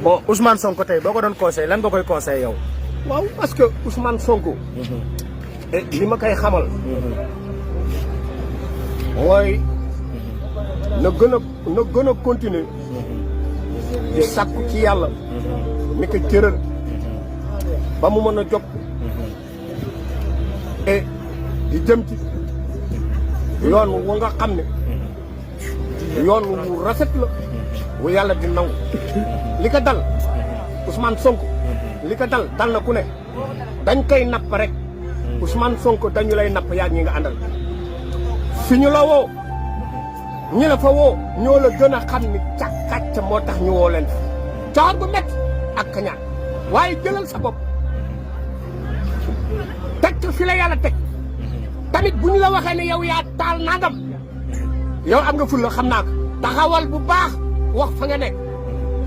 bon Ousmane Sonko tey boo ko doon conseil lan nga koy conseil yow. waaw parce que Ousmane Sonko. li ma koy xamal. mooy na gën a continuer. di sakku ci yàlla. mi ko cëral. ba mu mën a jóg. et di jëm ci yoon wu nga xam ne. yoon wu rafet la. wu yàlla di nangu. li ko dal Ousmane Sonko. li ko dal na ku ne. dañ koy napp rek. Ousmane Sonko dañu lay napp yaa ñi nga àndal. fi ñu la woo. ñi la fa woo ñoo la gën a xam ni càkk moo tax ñu woo leen coor bu métti ak kañaan waaye jëlal sa bopp teg fi la yàlla teg tamit bu ñu la waxee ne yow yaa taal nangam yow am nga ful la xam naa ko taxawal bu baax wax fa nga nekk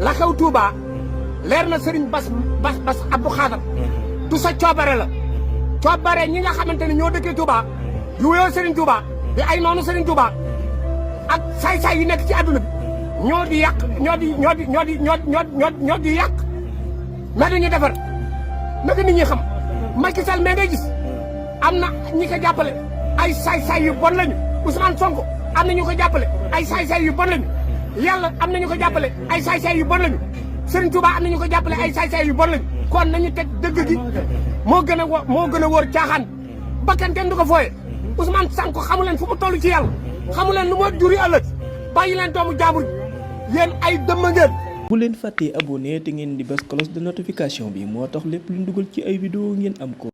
la xew Touba leer na Serigne Bass Abdou Khadre du sa coobare la coobare ñi nga xamante ne ñoo dëkkee Touba yu wéyoo Serigne Touba di ay noonu Serigne Touba ak saay-saay yi nekk ci àdduna bi ñoo di yàq ñoo di yàq mais dañuy defar naka nit ñi xam Macky Sall mais ngay gis am na ñi ko jàppale ay saay-saay yu bon lañu Ousmane Sonko am na ñu ko jàppale ay saay-saay yu bon lañu yàlla am na ñu ko jàppale ay saay-saay yu bon lañu Serigne Touba am na ñu ko jàppale ay saay-saay yu bon lañu kon nañu teg dëgg gi moo gën a wóor caaxaan bakkan kenn du ko fooye Ousmane Sonko xamu leen fu mu toll ci yàlla xamu leen lu moo juri ëllëg bàyyi leen doomu jaambur yéen ay dëmm ngeen. bu leen fàttee abonné te ngeen di bës cloche de notification bi moo tax lépp lu dugal ci ay vidéo ngeen am ko.